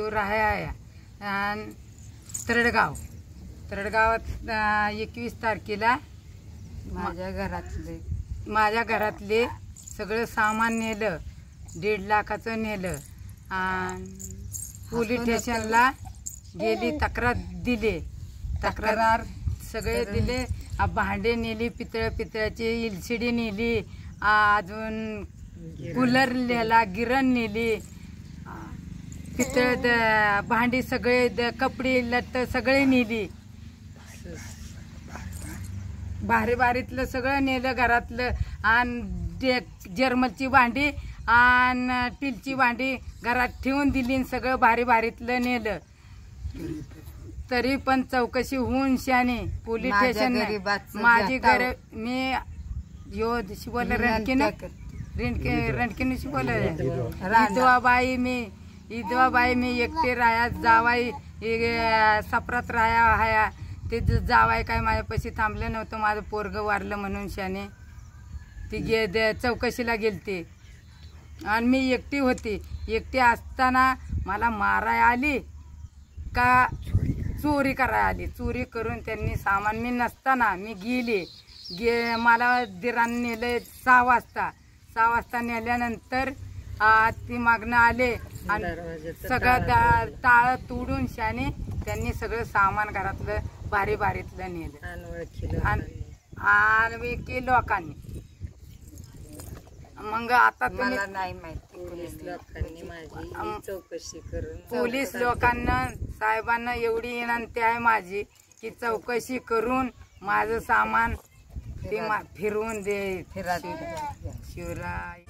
शिवराया आहे तरडगावात 21 तारखेला माझ्या घरातले सगळं सामान नेलं, 1.5 लाखाचं नेलं. पोलीस स्टेशनला गेली, तक्रार सगळे दिले. भांडे नेली, पितळाची एलसीडी नेली, अजून कूलर नेला, गिरण नेली, पितळ भांडी सगळे, कपडे लत्त सगळे नेली. भारीतलं सगळं नेलं घरातलं. आणि जर्मलची भांडी आणि स्टीलची भांडी घरात ठेवून दिली. सगळं भारीतलं नेलं. तरी पण चौकशी होऊन शाने पोलीस स्टेशन माझी घर मी शिवलं रणकीने शिवलं इदवाबाई मी एकटे राया जावाई सपरात राया हाया. ते जावाय काय माझ्यापाशी थांबलं नव्हतं, माझं पोरग वारलं म्हणून शाने ती चौकशीला गेलते. आणि मी एकटी होती. एकटी असताना मला माराय आली का चोरी करायला आली. चोरी करून त्यांनी सामान, मी नसताना मी गेली. मला दिराने नेले 6 वाजता नेल्यानंतर ती मागणं आले आणि सगळं टाळ तोडून शाने त्यांनी सगळं सामान घरातलं भारीतलं नेलं आणि लोकांनी. मग आता मला नाही माहिती, पोलीस लोकांनी माझी चौकशी करून, पोलीस लोकांना साहेबांना एवढी विनंती आहे माझी की चौकशी करून माझं सामान ते फिरवून दे. शिवराय.